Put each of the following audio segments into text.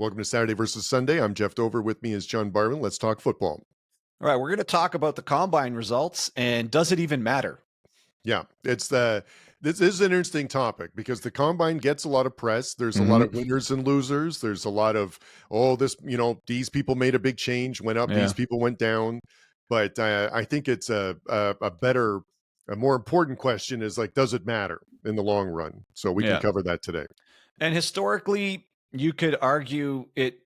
Welcome to Saturday versus Sunday. I'm Jeff Dover. With me is John Barban. Let's talk football. All right, we're going to talk about the combine results and does it even matter? Yeah, this is an interesting topic because the combine gets a lot of press. There's a lot of winners and losers. There's a lot of, these people made a big change, went up, these people went down. But I think it's a more important question is like, does it matter in the long run? So we can cover that today. And historically, you could argue it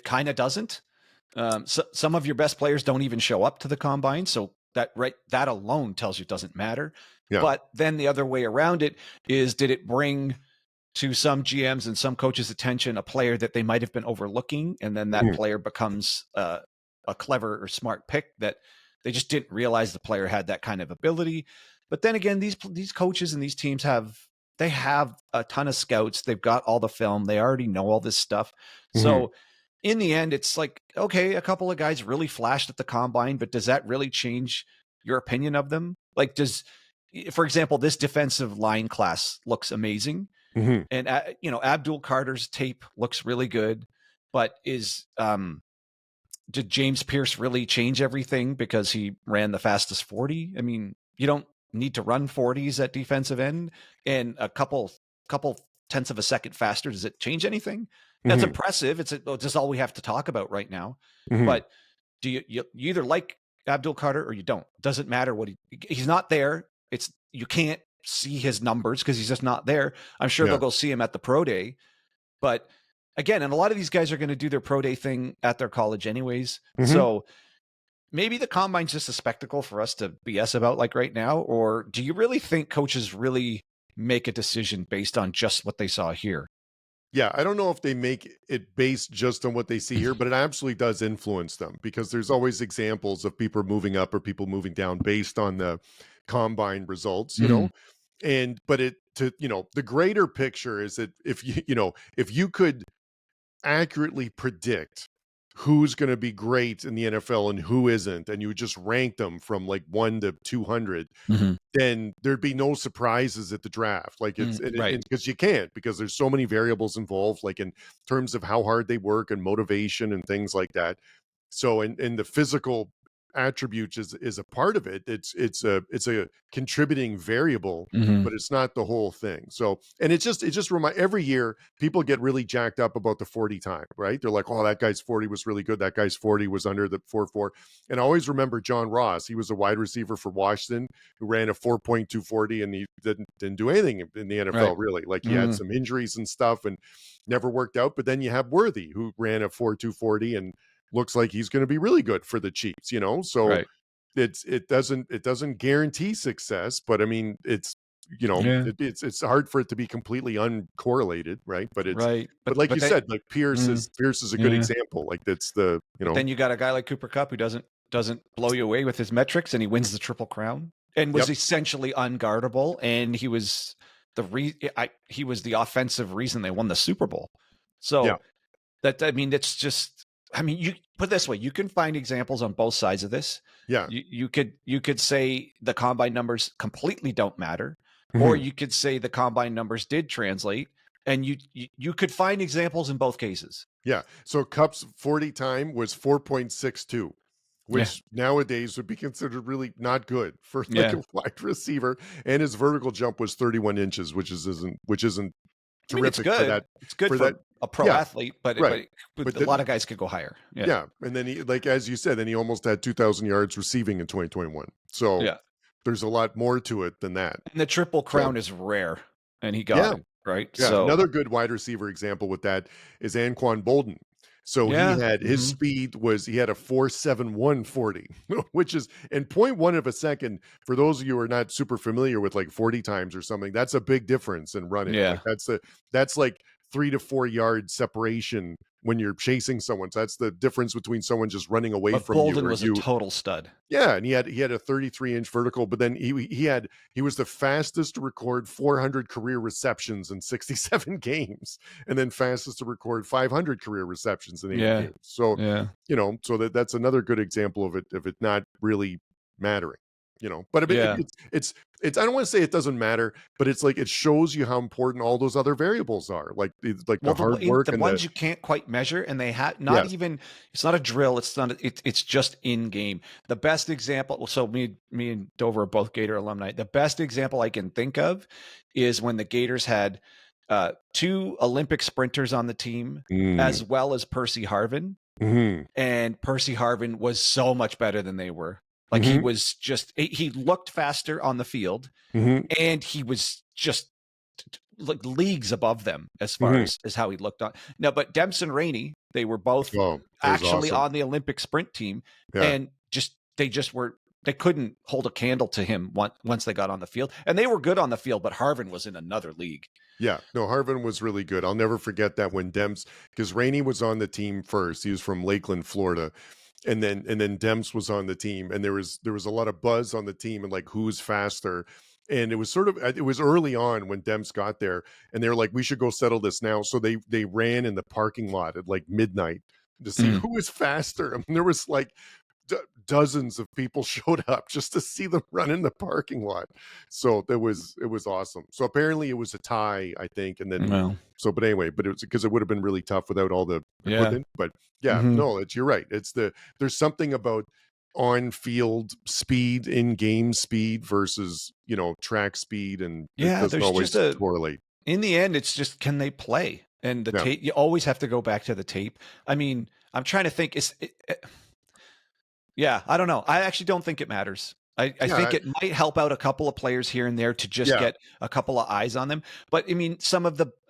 kind of doesn't. So some of your best players don't even show up to the combine, so that alone tells you it doesn't matter. Yeah. But then the other way around it is, did it bring to some GMs and some coaches' attention a player that they might have been overlooking, and then that player becomes a clever or smart pick that they just didn't realize the player had that kind of ability. But then again, these coaches and these teams have a ton of scouts. They've got all the film. They already know all this stuff. So in the end, it's like, okay, a couple of guys really flashed at the combine, but does that really change your opinion of them? Like, for example, this defensive line class looks amazing. And, Abdul Carter's tape looks really good, but did James Pearce really change everything because he ran the fastest 40? I mean, you don't need to run 40s at defensive end, and a couple tenths of a second faster. Does it change anything? That's impressive. It's just all we have to talk about right now. But do you either like Abdul Carter or you don't? Doesn't matter what he's not there. You can't see his numbers because he's just not there. I'm sure they'll go see him at the pro day. But again, and a lot of these guys are going to do their pro day thing at their college anyways. So maybe the combine's just a spectacle for us to BS about like right now. Or do you really think coaches really make a decision based on just what they saw here? Yeah, I don't know if they make it based just on what they see here, but it absolutely does influence them because there's always examples of people moving up or people moving down based on the combine results, you know. And but the greater picture is that if you could accurately predict who's going to be great in the NFL and who isn't, and you would just rank them from like 1 to 200, then there'd be no surprises at the draft. Like because you can't, because there's so many variables involved, like in terms of how hard they work and motivation and things like that. So, and the physical attributes is a part of it. It's a contributing variable, but it's not the whole thing. So, and it just remind every year people get really jacked up about the 40 time, right? They're like, oh, that guy's 40 was really good. That guy's 40 was under the 4.4. And I always remember John Ross. He was a wide receiver for Washington who ran a 4.240, and he didn't do anything in the NFL really. Like he had some injuries and stuff and never worked out. But then you have Worthy who ran a 4.240 and looks like he's going to be really good for the Chiefs, so it doesn't guarantee success, but I mean, it's hard for it to be completely uncorrelated, right? But but like you said, like Pierce is a good example. Like that's then you got a guy like Cooper Kupp who doesn't blow you away with his metrics, and he wins the Triple Crown and was essentially unguardable, and he was the offensive reason they won the Super Bowl. So you put it this way, you can find examples on both sides of this. Yeah. You could say the combine numbers completely don't matter, or you could say the combine numbers did translate, and you could find examples in both cases. Yeah. So Kupp's 40 time was 4.62, which nowadays would be considered really not good for like a wide receiver. And his vertical jump was 31 inches, which isn't terrific for that. It's good for a pro athlete, but a lot of guys could go higher. Yeah. And then he, like, as you said, then he almost had 2,000 yards receiving in 2021. So there's a lot more to it than that. And the Triple Crown is rare, and he got it, right? Yeah. So another good wide receiver example with that is Anquan Boldin. So he had his speed he had a 4.71 40, which is in 0.1 of a second. For those of you who are not super familiar with like 40 times or something, that's a big difference in running. Yeah. Like that's like 3 to 4 yard separation when you're chasing someone. So that's the difference between someone just running away from Boldin you. Was a total stud. Yeah, and he had a 33-inch vertical, but then he was the fastest to record 400 career receptions in 67 games, and then fastest to record 500 career receptions in 8 games. So so that's another good example of it not really mattering. But I mean, it's I don't want to say it doesn't matter, but it's like it shows you how important all those other variables are, like the Well, hard work the and the ones you can't quite measure, and they have not yes. even. It's not a drill. It's not. It's just in game. The best example. So me and Dover are both Gator alumni. The best example I can think of is when the Gators had 2 Olympic sprinters on the team, Mm. as well as Percy Harvin, Hmm. and Percy Harvin was so much better than they were. Like he Hmm. was just. He looked faster on the field, Hmm. and he was just like leagues above them as far Hmm. as how he looked on. No, but Dempsey and Rainey, they were both Oh, that was actually awesome. on the Olympic sprint team, Yeah. and they couldn't hold a candle to him once they got on the field, and they were good on the field, but Harvin was in another league. Yeah, no, Harvin was really good. I'll never forget that when because Rainey was on the team first. He was from Lakeland, Florida, and then Demps was on the team, and there was a lot of buzz on the team and like who's faster. And it was early on when Demps got there, and they were like, we should go settle this now. So they ran in the parking lot at like midnight to see Mm. who was faster. I mean, there was like dozens of people showed up just to see them run in the parking lot. So it was awesome. So apparently it was a tie, I think, and then Well, but anyway, but it was because it would have been really tough without all the yeah. equipment. But yeah, Mhm. no, you're right. There's something about on field speed, in game speed versus track speed, and it Yeah, doesn't there's just always a correlate. in the end, it's just can they play? And the Yeah, tape, you always have to go back to the tape. I mean, I'm trying to think. Yeah, I don't know. I actually don't think it matters. I yeah, think it might help out a couple of players here and there to just yeah. get a couple of eyes on them. But I mean,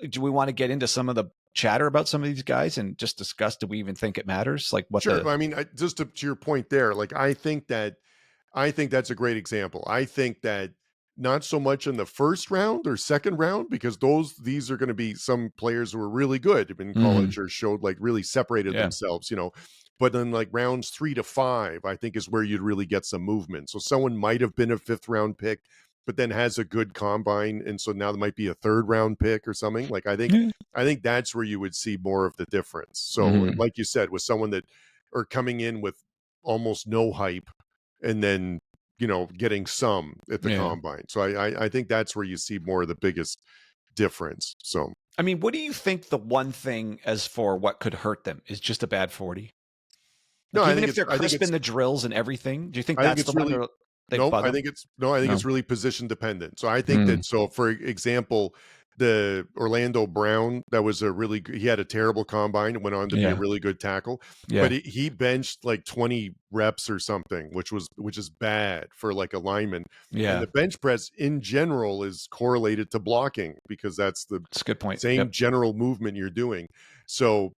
do we want to get into some of the chatter about some of these guys and just discuss, do we even think it matters? Like what Sure. the, I mean, just to your point there, like I think that's a great example. I think that not so much in the first round or second round, because these are going to be some players who are really good in Mhm. college or showed like really separated Yeah. themselves. But then like rounds 3 to 5, I think is where you'd really get some movement. So someone might have been a 5th round pick, but then has a good combine. And so now there might be a 3rd round pick or something. Like Yeah. I think that's where you would see more of the difference. So, and Mhm. like you said, with someone that are coming in with almost no hype and then getting some at the Yeah. combine. So I think that's where you see more of the biggest difference. So I mean, what do you think the one thing as for what could hurt them is just a bad 40? no, Like even if they're I think crisp in the drills and everything, do you think I think that's the it's one really they bug them? I think No. it's really position dependent. So I think Mm. that for example, the Orlando Brown, that was he had a terrible combine, went on to be a Yeah. really good tackle, but Yeah. he benched like 20 reps or something, which is bad for like a lineman. And Yeah. the bench press in general is correlated to blocking because that's the That's a good point. same Yep. general movement you're doing. So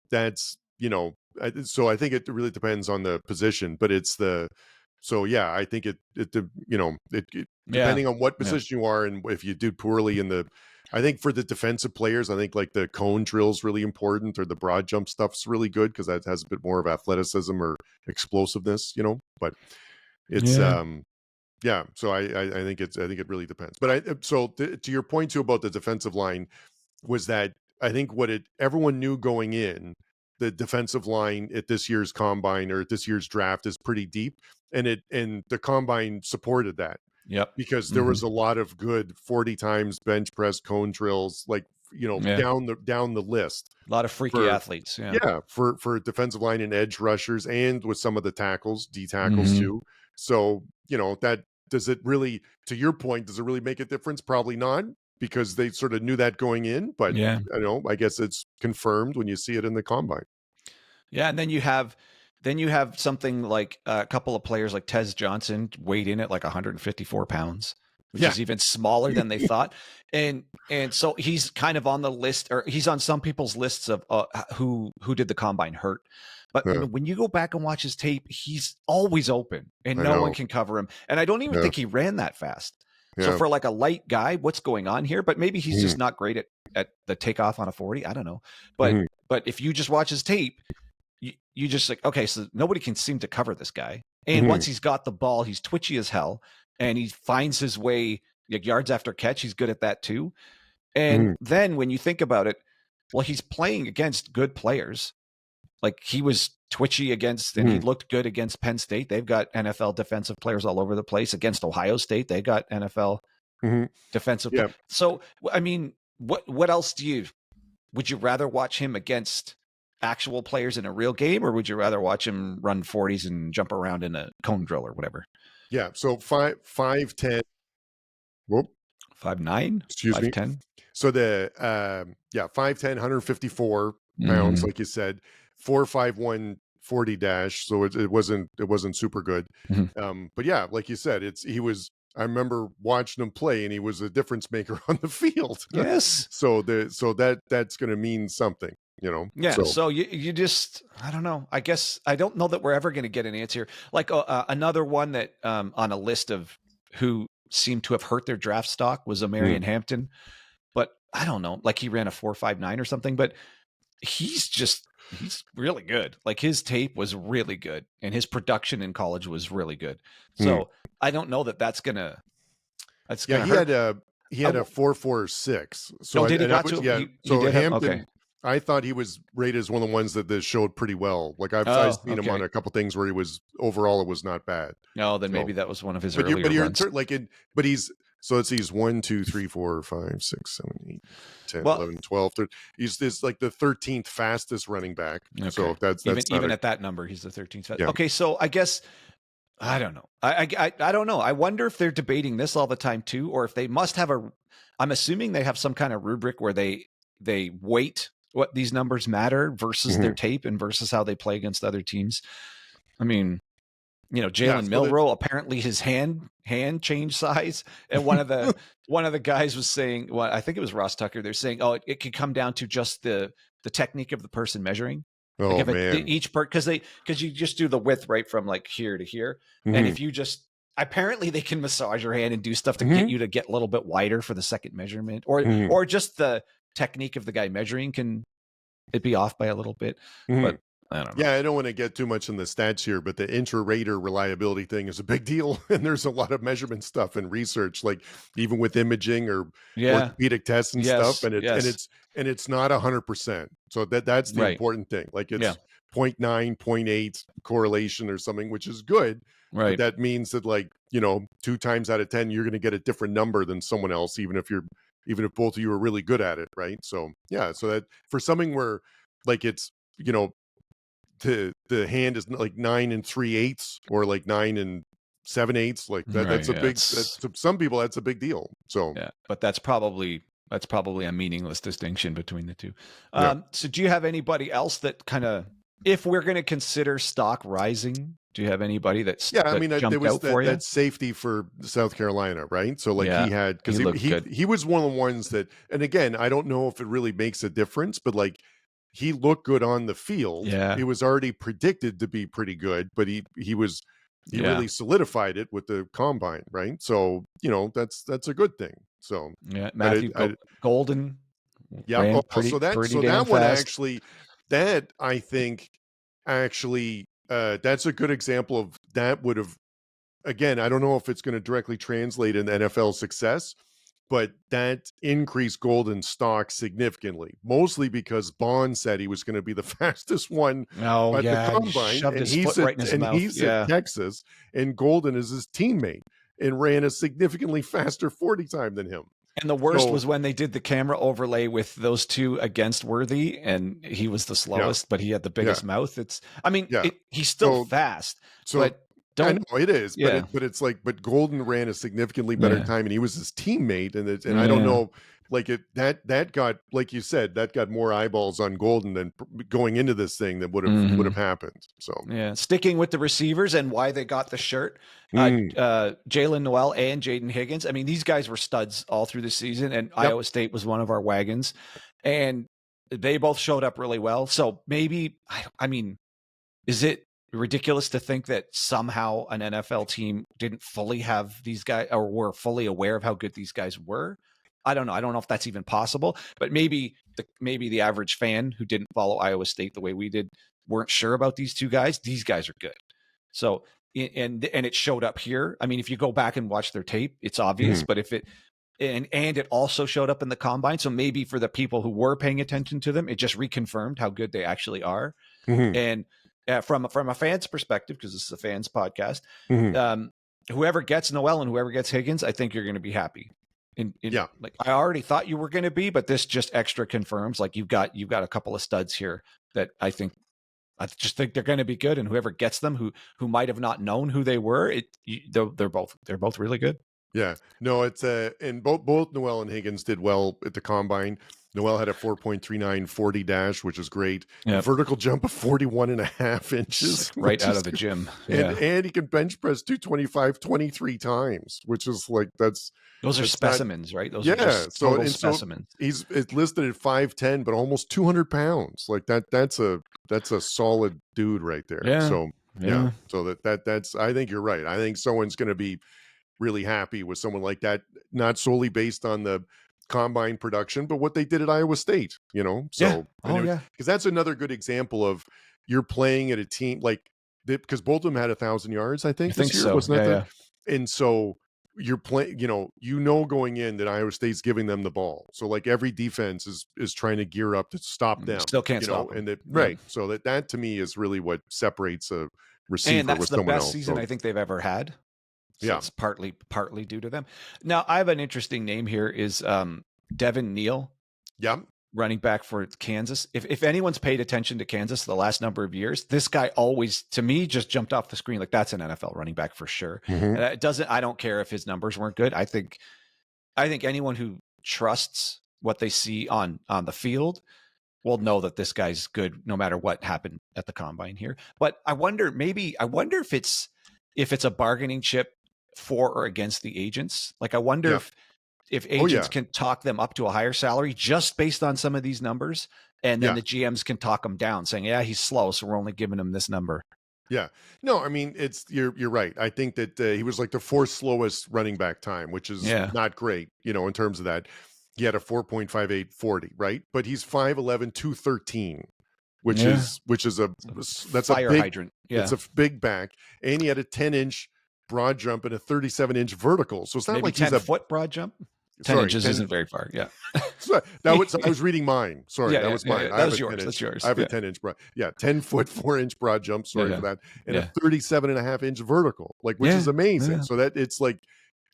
so I think it really depends on the position, but yeah, I think Yeah. depending on what Yeah. position you are and if you do poorly I think for the defensive players, I think like the cone drill is really important or the broad jump stuff's really good because that has a bit more of athleticism or explosiveness. But it's Yeah. yeah, so I think it really depends. But to your point too about the defensive line was that I think everyone knew going in, the defensive line at this year's combine or at this year's draft is pretty deep, and the combine supported that Yep. because there Mhm. was a lot of good 40 times bench press cone drills, like Yeah. down the list A lot of freaky for athletes. Yeah. yeah for defensive line and edge rushers and with some of the tackles, D tackles Mhm. too. So that does it really, to your point, does it really make a difference? Probably not, because they sort of knew that going in, but Yeah. I guess it's confirmed when you see it in the combine. Yeah. And then you have something like a couple of players like Tez Johnson weighed in at like 154 pounds, which Yeah. is even smaller than they thought. And so he's kind of on the list, or he's on some people's lists of who did the combine hurt. But Yeah, when you go back and watch his tape, he's always open and I no one know. can cover him. And I don't even Yeah. think he ran that fast. So Yeah. for like a light guy, what's going on here? But maybe he's Mhm. just not great at the takeoff on a 40. I don't know. But Mhm. but if you just watch his tape, you just like, okay, so nobody can seem to cover this guy. And Mhm. once he's got the ball, he's twitchy as hell, and he finds his way like yards after catch. He's good at that too. And Mhm. then when you think about it, well, he's playing against good players. Like he was twitchy against, and he Mhm. looked good against Penn State. They've got NFL defensive players all over the place. Against Ohio State, they got NFL defensive. Yeah. So, I mean, what else would you rather watch him against actual players in a real game, or would you rather watch him run 40s and jump around in a cone drill or whatever? Yeah. So 5'10". Whoop. 5'9", Excuse me. 5'10". So the 5'10", 154 pounds, like you said, 4'5", 40 dash. So it wasn't super good. But yeah, like you said, I remember watching him play, and he was a difference maker on the field. Yes. So that's going to mean something, Yeah. So you just, I don't know. I guess I don't know that we're ever going to get an answer. Like another one that on a list of who seemed to have hurt their draft stock was Omarion Hampton. But I don't know, like he ran a 4.59 or something, but he's really good. Like his tape was really good, and his production in college was really good. So I don't know that's gonna hurt. He had a 4.46. So did he got to? Yeah. So Hampton, okay. I thought he was rated as one of the ones that showed pretty well. Like I've seen him on a couple things where he was overall, it was not bad. No, then maybe that was one of his earlier runs. He's 1, 2, 3, 4, 5, 6, 7, 8, 10, 11, 12. 13. He's like the 13th fastest running back. Okay. So that's even at that number, he's the 13th fastest. Yeah. Okay, so I guess I don't know. I don't know. I wonder if they're debating this all the time too, or if they must have I'm assuming they have some kind of rubric where they weight what these numbers matter versus their tape and versus how they play against other teams. I mean, Jalen Milroe, apparently his hand changed size. And one of the guys was saying, well, I think it was Ross Tucker. They're saying, it could come down to just the technique of the person measuring. Oh, like man. Each part, because you just do the width right from like here to here. And if you apparently they can massage your hand and do stuff to get you to get a little bit wider for the second measurement, or just the technique of the guy measuring can it be off by a little bit. But I don't know. Yeah, I don't want to get too much in the stats here, but the intra-rater reliability thing is a big deal. And there's a lot of measurement stuff and research, like even with imaging or orthopedic tests and stuff. And it's not 100%. So that's the important thing. Like it's 0.9, 0.8 correlation or something, which is good. Right. But that means that 2 times out of 10, you're going to get a different number than someone else, even if both of you are really good at it. Right. So yeah. So that for something where like it's, the hand is like 9 3/8 or like 9 7/8, like that. That's a big. To some people, that's a big deal. So yeah, but that's probably a meaningless distinction between the two. So do you have anybody else that kind of, if we're going to consider stock rising, do you have anybody that's there was that safety for South Carolina, right? So like he had, because he was one of the ones that, and again, I don't know if it really makes a difference, but like he looked good on the field. Yeah. He was already predicted to be pretty good, but he really solidified it with the combine, right? So, that's a good thing. So yeah, Matthew Golden. Yeah. So that one actually, that I think actually, that's a good example of that would have, again, I don't know if it's going to directly translate in NFL success, but that increased Golden's stock significantly, mostly because Bond said he was going to be the fastest one at the combine, and he's at Texas, and Golden is his teammate and ran a significantly faster 40 time than him. And the worst was when they did the camera overlay with those two against Worthy, and he was the slowest, but he had the biggest mouth. He's still fast, but I know it is, but it's like, but Golden ran a significantly better time, and he was his teammate, and I don't know, like that got, like you said, that got more eyeballs on Golden than going into this thing that would have happened. So sticking with the receivers and why they got the shirt, Jalen Noel and Jaden Higgins. I mean, these guys were studs all through the season, and Iowa State was one of our wagons, and they both showed up really well. So maybe, is it ridiculous to think that somehow an NFL team didn't fully have these guys, or were fully aware of how good these guys were? I don't know. I don't know if that's even possible, but maybe the average fan who didn't follow Iowa State the way we did weren't sure about these two guys. These guys are good. So, and it showed up here. I mean, if you go back and watch their tape, it's obvious, but if and it also showed up in the combine. So maybe for the people who were paying attention to them, it just reconfirmed how good they actually are. And from a fan's perspective, because this is a fans podcast, whoever gets Noel and whoever gets Higgins, I think you're going to be happy. Yeah. Like I already thought you were going to be, but this just extra confirms like you've got a couple of studs here that I just think they're going to be good, and whoever gets them who might have not known who they were, they're both really good. Yeah, no, it's and both Noel and Higgins did well at the combine. Noel had a 4.39 40 dash, which is great. Yep. Vertical jump of 41.5 inches. Right out of the gym. Yeah. And he can bench press 225 23 times, which is like, those are that's specimens, right? Those yeah, are just total specimens. So it's listed at 5'10", but almost 200 pounds. Like that's a solid dude right there. Yeah. So yeah. So that's I think you're right. I think someone's going to be really happy with someone like that, not solely based on the combine production, but what they did at Iowa State, you know? So, because that's another good example of you're playing at a team like, because both of them had 1,000 yards, I think, this year, so. wasn't that? And so you're playing, going in that Iowa State's giving them the ball. So like every defense is trying to gear up to stop them. Still can't stop them. And right. So that to me is really what separates a receiver and that's with the someone best else. season I think they've ever had. So yeah, it's partly due to them. Now I have an interesting name here is Devin Neal. Yeah. Running back for Kansas. If anyone's paid attention to Kansas the last number of years, this guy always, to me, just jumped off the screen. Like that's an NFL running back for sure. Mm-hmm. And I don't care if his numbers weren't good. I think anyone who trusts what they see on the field will know that this guy's good no matter what happened at the combine here. But I wonder if it's a bargaining chip for or against the agents. Like I wonder if agents can talk them up to a higher salary just based on some of these numbers, and then the GMs can talk them down saying, yeah, he's slow, so we're only giving him this number. Yeah. No, I mean, you're right. I think that he was like the fourth slowest running back time, which is not great, in terms of that. He had a 4.58 40, right? But he's 5'11", 213, which is that's fire a big hydrant. Yeah. It's a big back, and he had a 10-inch broad jump and a 37-inch vertical. So it's not maybe like 10 he's a foot broad jump. 10 inches isn't very far. Yeah. I was reading mine. Sorry, that was mine. That was yours. That's yours. I have a 10-inch broad. Yeah, 10 foot 4-inch broad jump. Sorry for that, and a 37.5-inch vertical, which is amazing. Yeah. So that it's like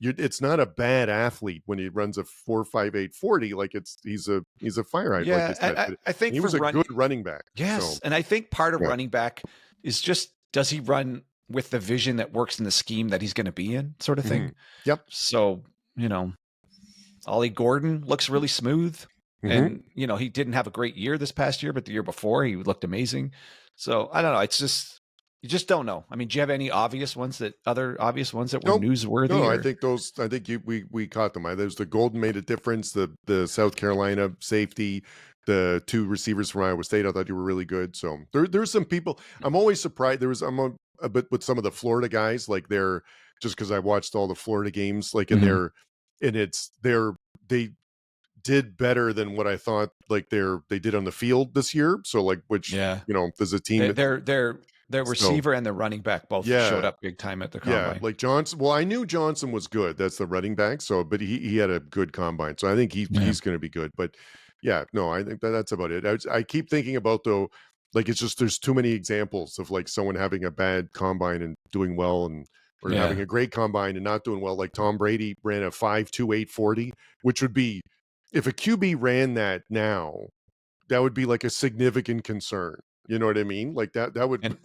it's not a bad athlete when he runs a 4.58 40. Like he's a fire hydrant. Yeah, I think he was a good running back. Yes, and I think part of running back is just does he run with the vision that works in the scheme that he's going to be in, sort of thing. Mm-hmm. Yep. So Ollie Gordon looks really smooth. Mm-hmm. And, he didn't have a great year this past year, but the year before he looked amazing. So I don't know. It's just, you just don't know. I mean, do you have any other obvious ones that were newsworthy? No, I think we caught them. There's the Golden made a difference. The South Carolina safety, the two receivers from Iowa State, I thought you were really good. So there's some people. I'm always surprised. I'm a bit with some of the Florida guys, like they're just because I watched all the Florida games, like in they did better than what I thought like they did on the field this year. So like there's a team their receiver and the running back both showed up big time at the combine. Yeah, like Johnson. Well, I knew Johnson was good. That's the running back. So, but he had a good combine. So I think he's going to be good. But yeah, no, I think that's about it. I keep thinking about though, like it's just there's too many examples of like someone having a bad combine and doing well or having a great combine and not doing well. Like Tom Brady ran a 5.28 40, which would be if a QB ran that now, that would be like a significant concern. You know what I mean? Like that would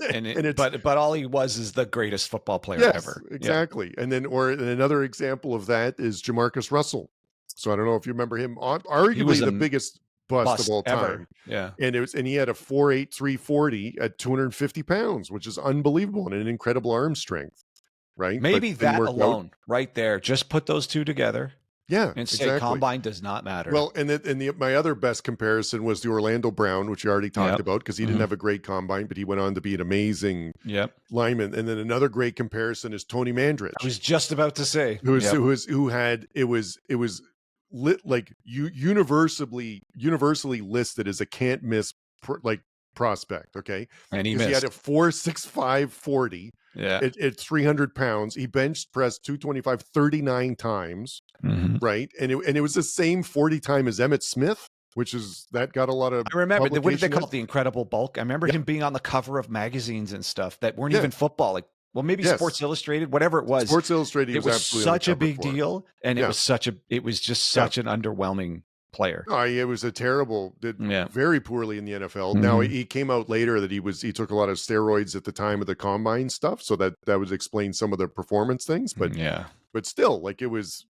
but all he was is the greatest football player ever. Exactly. Yeah. And then another example of that is Jamarcus Russell. So I don't know if you remember him, arguably the biggest bust of all time. Ever. Yeah. And he had a 4.8 340 at 250 pounds, which is unbelievable and an incredible arm strength. Right. Maybe that alone right there, just put those two together. Yeah. And say combine does not matter. Well, my other best comparison was the Orlando Brown, which you already talked about because he didn't have a great combine, but he went on to be an amazing lineman. And then another great comparison is Tony Mandarich. I was just about to say universally listed as a can't miss prospect. Okay. And he had a 4.65 40 at 300 pounds. He bench pressed 225 39 times. Mm-hmm. Right. And it was the same 40 time as Emmitt Smith, which is that got a lot of. I remember what did they call it? The Incredible Bulk. I remember him being on the cover of magazines and stuff that weren't even football, like well, maybe Yes. Sports Illustrated, whatever it was. Sports Illustrated It was absolutely on the such a cover big for it. deal, and Yeah. it was just such an underwhelming player. No, it was a terrible, did Yeah. very poorly in the NFL. Now he came out later that he took a lot of steroids at the time of the combine stuff, so that would explain some of the performance things. But Yeah. but still, like, it was,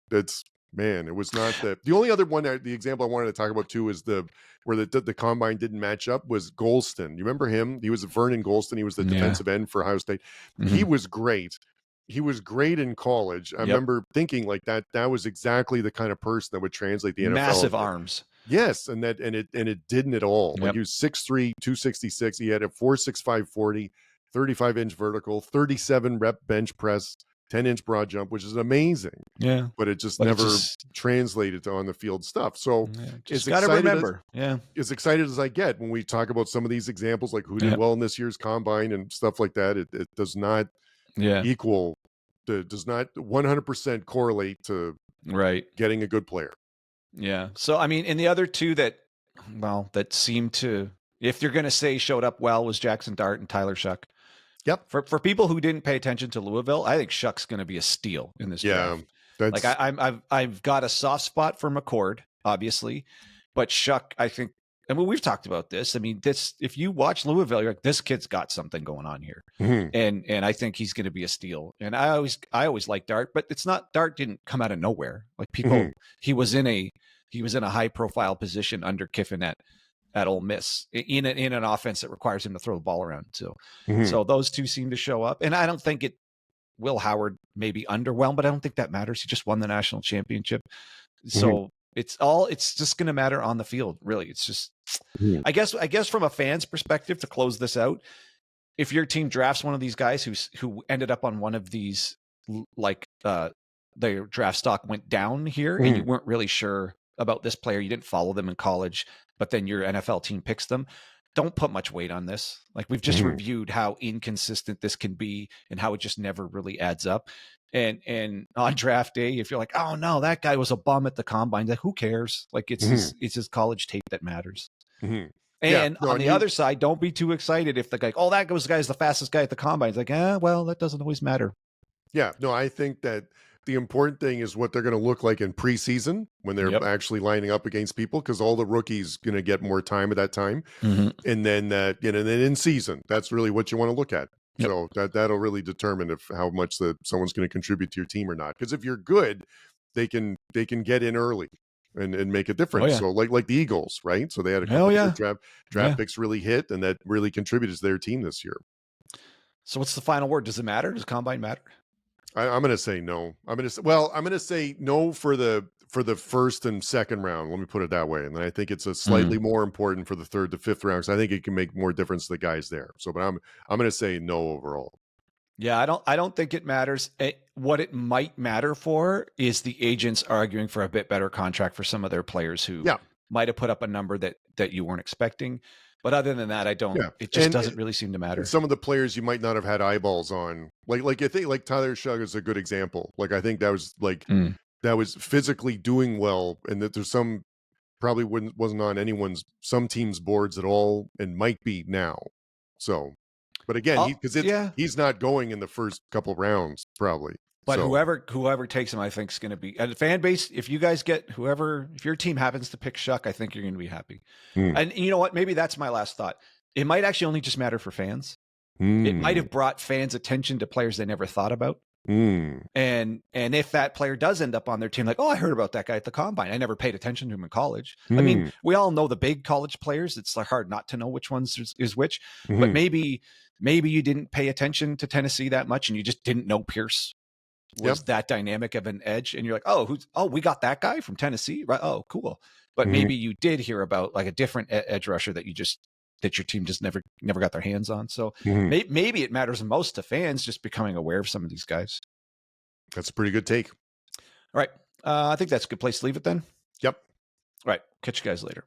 that's, man, it was not the only other one. The example I wanted to talk about too is where the combine didn't match up was Gholston. You remember him? He was Vernon Gholston. He was the defensive end for Ohio State. He was great. He was great in college. I remember thinking like that was exactly the kind of person that would translate the NFL. Massive arms. Yes, and it didn't at all. Like, he was 6'3", 266. He had a 4.65 40, 35-inch vertical, 37 rep bench press, 10-inch broad jump, which is amazing. Yeah. But it just never translated to on the field stuff. So just got to remember. As excited as I get when we talk about some of these examples, like who did well in this year's combine and stuff like that, it does not equal, does not 100% correlate to getting a good player. Yeah. So, I mean, and the other two that seemed to, if you're going to say showed up well, was Jackson Dart and Tyler Shuck. Yep. For people who didn't pay attention to Louisville, I think Shuck's going to be a steal in this draft. Like, I've got a soft spot for McCord, obviously, but Shuck, I think, I mean, we've talked about this. I mean, if you watch Louisville, you're like, this kid's got something going on here. And I think he's going to be a steal. And I always liked Dart, but Dart didn't come out of nowhere. Like, people, he was in a high profile position under Kiffin at Ole Miss in an offense that requires him to throw the ball around. So those two seem to show up. And I don't think Will Howard maybe underwhelmed, but I don't think that matters. He just won the national championship. So it's just going to matter on the field. Really. It's just, I guess from a fan's perspective, to close this out, if your team drafts one of these guys who ended up on one of these, like, their draft stock went down here and you weren't really sure about this player, you didn't follow them in college, but then your NFL team picks them, don't put much weight on this. Like, we've just reviewed how inconsistent this can be and how it just never really adds up. And on draft day, if you're like, oh no, that guy was a bum at the combine, like, who cares? Like, it's his college tape that matters. And on the other side, don't be too excited if the guy, oh, that guy's the fastest guy at the combine. It's like, well, that doesn't always matter. Yeah, no, I think that the important thing is what they're going to look like in preseason when they're actually lining up against people, because all the rookies going to get more time at that time. And then and then in season, that's really what you want to look at. So that'll really determine how much someone's going to contribute to your team or not. Because if you're good, they can get in early and make a difference. So like the Eagles, right? So they had a couple of draft picks really hit, and that really contributed to their team this year. So what's the final word? Does it matter? Does combine matter? I'm going to say no. I'm going to say no for the first and second round. Let me put it that way. And then I think it's a slightly more important for the third to fifth round, because I think it can make more difference to the guys there. So, but I'm going to say no overall. Yeah, I don't think it matters. What it might matter for is the agents arguing for a bit better contract for some of their players who might have put up a number that you weren't expecting. But other than that, I don't. Yeah. It just doesn't really seem to matter. Some of the players you might not have had eyeballs on, like I think, like Tyler Shuck is a good example. Like, I think that was that was physically doing well, and that there's some probably wasn't on some teams' boards at all, and might be now. So, but again, he's not going in the first couple rounds probably. But whoever takes him, I think, is going to be, and the fan base. If you guys get if your team happens to pick Shuck, I think you're going to be happy. And you know what? Maybe that's my last thought. It might actually only just matter for fans. It might have brought fans' attention to players they never thought about. And if that player does end up on their team, like, oh, I heard about that guy at the combine, I never paid attention to him in college. I mean, we all know the big college players. It's like hard not to know which ones is which. But maybe you didn't pay attention to Tennessee that much, and you just didn't know Pierce was that dynamic of an edge, and you're like, we got that guy from Tennessee, right? Oh, cool. But maybe you did hear about like a different edge rusher that your team just never got their hands on. So maybe it matters most to fans just becoming aware of some of these guys. That's a pretty good take. All right. I think that's a good place to leave it then. Yep. All right. Catch you guys later.